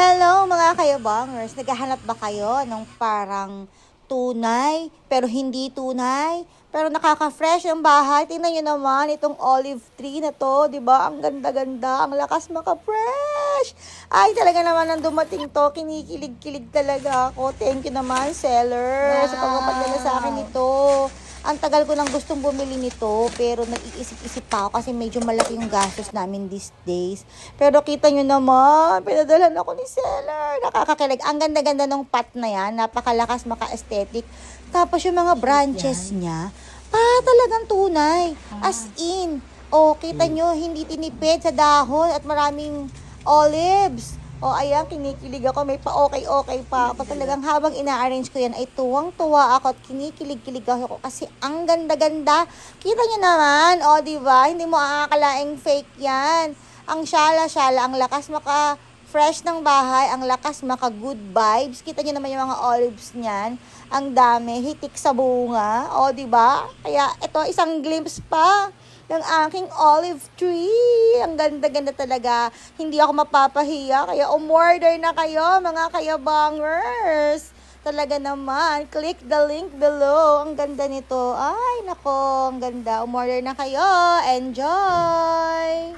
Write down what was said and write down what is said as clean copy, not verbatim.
Hello mga kayabangers! Naghahanap ba kayo ng parang tunay, pero hindi tunay, pero nakaka-fresh ang bahay? Tingnan nyo naman itong olive tree na to, di ba? Ang ganda-ganda, ang lakas maka-fresh! Ay, talaga naman nang dumating to, kinikilig-kilig talaga ako. Thank you naman, seller, sa pagpapadala sa akin ito. Ang tagal ko nang gustong bumili nito, pero nag-iisip-isip pa ako kasi medyo malaki yung gastos namin these days. Pero kita nyo naman, pinadalhan ako ni seller. Nakakakilig. Ang ganda-ganda ng pot na yan. Napakalakas, maka-aesthetic. Tapos yung mga branches niya, talagang tunay. As in, kita nyo, hindi tinipid sa dahon at maraming olives. Ayan, kinikilig ako. May pa-okay-okay pa ako. Talagang habang ina-arrange ko yan, ay tuwang-tuwa ako at kinikilig-kilig ako kasi ang ganda-ganda. Kita nyo naman, diba? Hindi mo aakalaing fake yan. Ang syala-syala, ang lakas maka-fresh ng bahay, ang lakas maka-good vibes. Kita nyo naman yung mga olives niyan. Ang dami, hitik sa bunga. Diba? Kaya ito, isang glimpse pa ng aking olive tree. Ang ganda-ganda talaga. Hindi ako mapapahiya. Kaya umorder na kayo, mga kayabangers. Talaga naman. Click the link below. Ang ganda nito. Ay, nako. Ang ganda. Umorder na kayo. Enjoy!